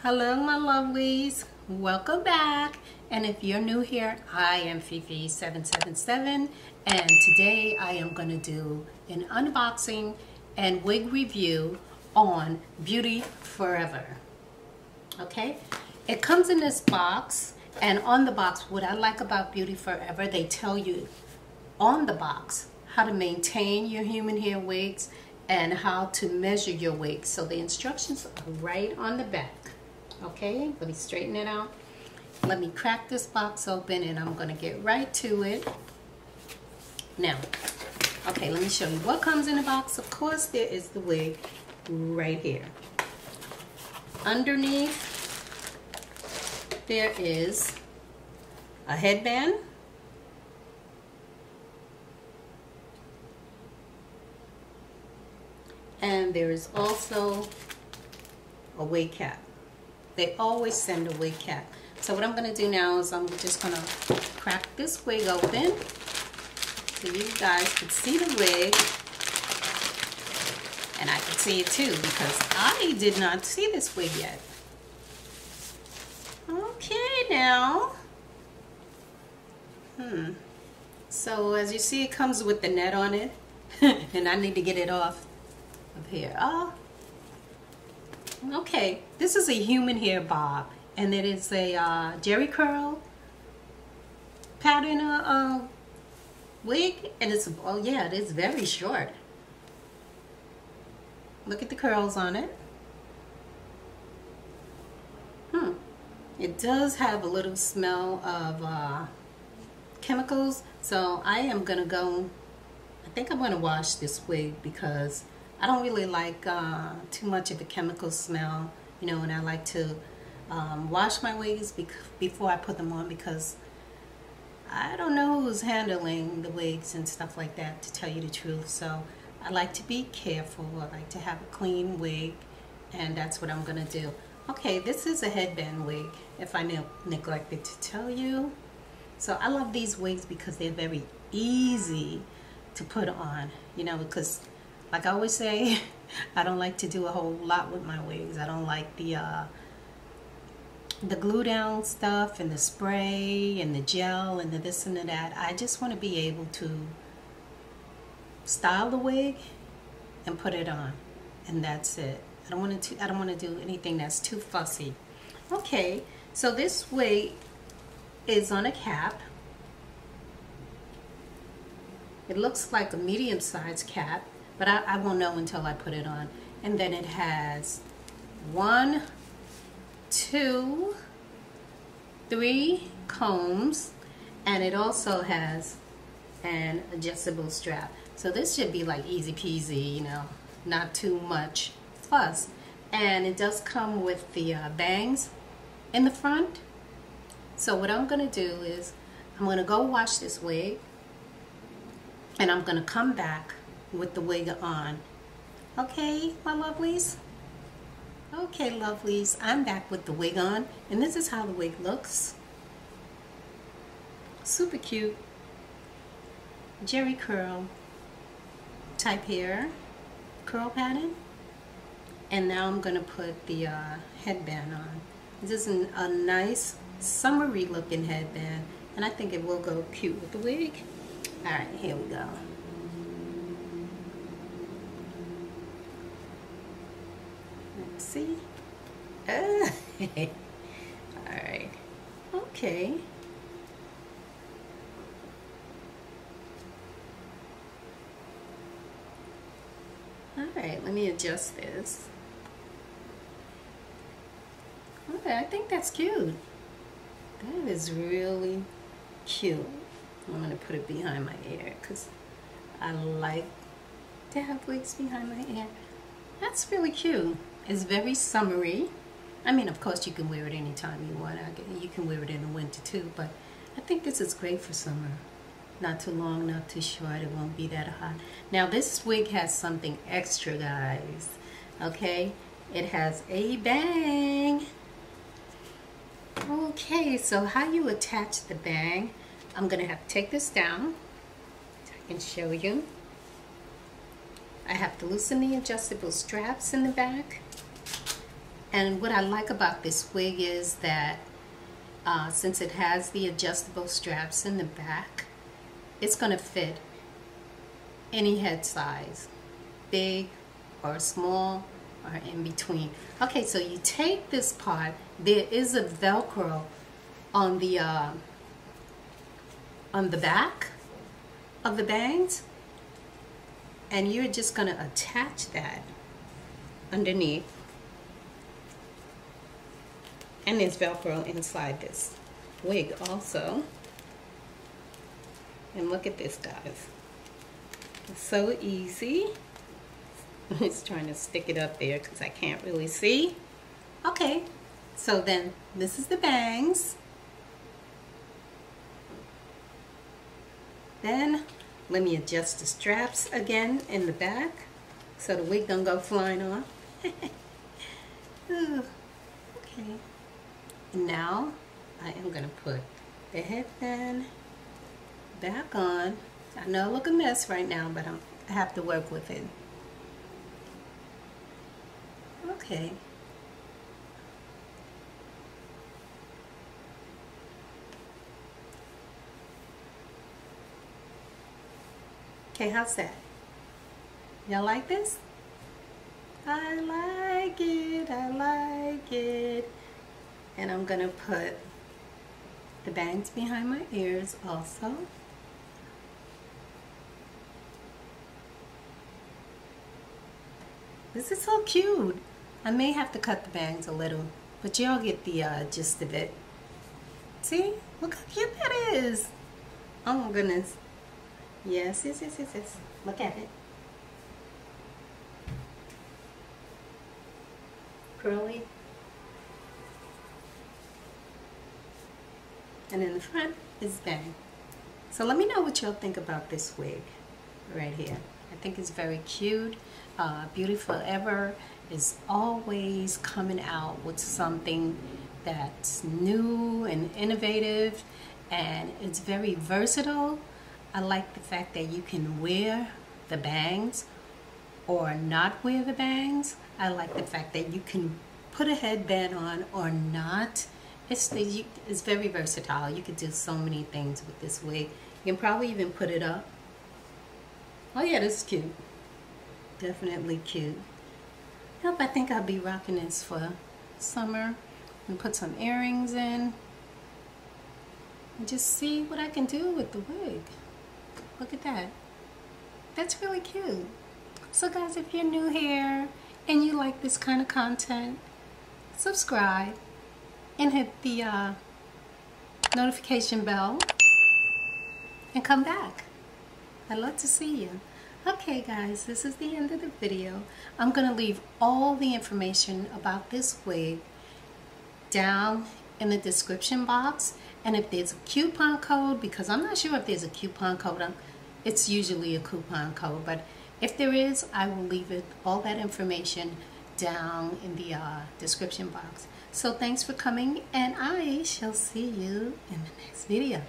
Hello my lovelies, welcome back. And if you're new here, I am Fifi777 and today I am going to do an unboxing and wig review on Beauty Forever. Okay, it comes in this box, and on the box, what I like about Beauty Forever, they tell you on the box how to maintain your human hair wigs and how to measure your wigs. So the instructions are right on the back. Okay, let me straighten it out. Let me crack this box open and I'm going to get right to it. Now, okay, let me show you what comes in the box. Of course, there is the wig right here. Underneath, there is a headband. And there is also a wig cap. They always send a wig cap. So what I'm going to do now is I'm just going to crack this wig open so you guys can see the wig. And I can see it too because I did not see this wig yet. Okay now. So as you see, it comes with the net on it. And I need to get it off of here. Okay, this is a human hair bob, and it is a jerry curl pattern wig, and it's, oh yeah, it is very short. Look at the curls on it. It does have a little smell of chemicals, so I am gonna go, I think I'm gonna wash this wig because I don't really like too much of a chemical smell, you know, and I like to wash my wigs before I put them on because I don't know who's handling the wigs and stuff like that, to tell you the truth. So I like to be careful. I like to have a clean wig, and that's what I'm going to do. Okay, this is a headband wig, if I neglected to tell you. So I love these wigs because they're very easy to put on, you know, because like I always say, I don't like to do a whole lot with my wigs. I don't like the glue down stuff and the spray and the gel and the this and the that. I just want to be able to style the wig and put it on, and that's it. I don't want to do anything that's too fussy. Okay, so this wig is on a cap. It looks like a medium-sized cap, but I won't know until I put it on. And then it has 1, 2, 3 combs, and it also has an adjustable strap. So this should be like easy peasy, you know, not too much fuss. And it does come with the bangs in the front. So what I'm gonna do is I'm gonna go wash this wig, and I'm gonna come back with the wig on. Okay, my lovelies? Okay, lovelies, I'm back with the wig on, and this is how the wig looks. Super cute. Jerry curl type hair, curl pattern. And now I'm gonna put the headband on. This is a nice summery looking headband, and I think it will go cute with the wig. All right, here we go. Let's see. All right. Okay. All right, let me adjust this. Okay, I think that's cute. That is really cute. I'm going to put it behind my ear because I like to have wigs behind my ear. That's really cute. It's very summery. I mean, of course, you can wear it anytime you want. You can wear it in the winter too, but I think this is great for summer. Not too long, not too short. It won't be that hot. Now, this wig has something extra, guys. Okay? It has a bang. Okay, so how you attach the bang, I'm going to have to take this down so I can show you. I have to loosen the adjustable straps in the back. And what I like about this wig is that since it has the adjustable straps in the back, it's going to fit any head size, big or small or in between. Okay, so you take this part, there is a Velcro on the back of the bangs, and you're just going to attach that underneath. And there's Velcro inside this wig also. And look at this, guys. It's so easy. I'm just trying to stick it up there because I can't really see. Okay, so then this is the bangs. Then let me adjust the straps again in the back so the wig don't go flying off. Ooh, okay. Now I am going to put the headband back on. I know I look a mess right now, but I have to work with it. Okay. Okay, how's that? Y'all like this? I like it, I like it. And I'm gonna put the bangs behind my ears also. This is so cute. I may have to cut the bangs a little, but y'all get the gist of it. See? Look how cute that is. Oh my goodness. Yes, yes, yes, yes, yes. Look at it. Curly. And in the front is bang. So let me know what y'all think about this wig right here. I think it's very cute. Beauty Forever is always coming out with something that's new and innovative, and it's very versatile. I like the fact that you can wear the bangs or not wear the bangs. I like the fact that you can put a headband on or not. It's very versatile. You could do so many things with this wig. You can probably even put it up. Oh yeah, this is cute. Definitely cute. Yep, I think I'll be rocking this for summer and put some earrings in and just see what I can do with the wig. Look at that. That's really cute. So guys, if you're new here and you like this kind of content, subscribe and hit the notification bell and come back. I'd love to see you. Okay guys, this is the end of the video. I'm going to leave all the information about this wig down in the description box. And if there's a coupon code, because I'm not sure if there's a coupon code, it's usually a coupon code, but if there is, I will leave it, all that information down in the description box. So thanks for coming, and I shall see you in the next video.